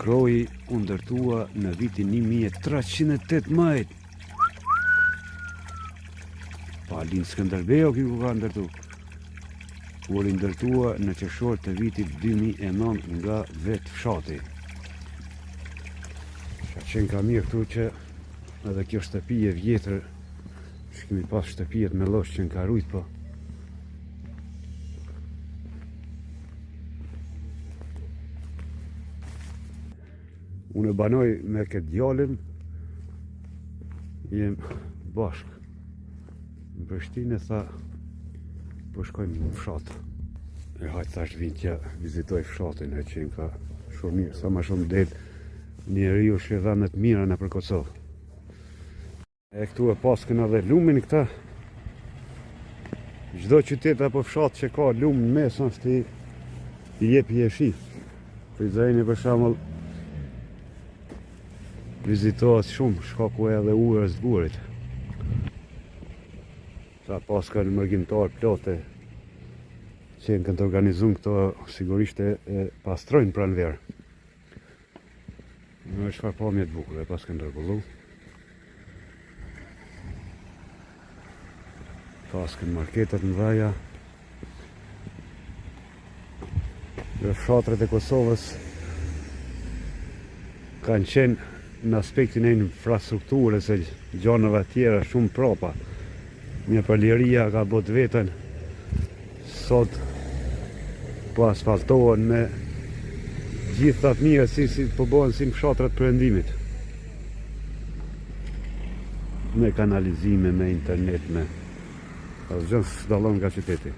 Kroji u ndërtua në vitin 1318. Pa lind Skënderbeu ky ku ka ndërtu. U ndërtua në qershor të vitit 2009 nga vetë fshati. Qenë ka mirë këtu që edhe kjo shtëpi e vjetër, që kemi pas shtëpijet me losh që në ka rujt, po unë e banoj me këtë djalin, jem bashk në Prishtinë, tha po shkojmë në fshat. E hajtë thash vinë që vizitoj fshatin, e qenë ka shumë mirë, sa ma shumë det njeriu shledhanet mira në për Kosovë. E këtu e paskën edhe lumin këta. Çdo qytet apo fshat që ka lum në mes është i jep jeshi. Prizreni për shembull vizitohet shumë shkaku edhe urës të burit. Sa paska në mërgjimtar plote që në kënë të organizun këto sigurisht e pastrojnë pranë verë. Në çfarë pamje të bukur e paska ndërgullu. Paska në marketet në dhaja. Dhe fshatret e Kosovës kanë qenë në aspektin e infrastrukturës e gjanëve tjera shumë prapa. Një për liria ka bot vetën, sot po asfaltohen me gjithë atë mirë si po bëhen si në fshatrat perëndimit. Me kanalizime, me internet, me asgjë s'dallon nga qyteti.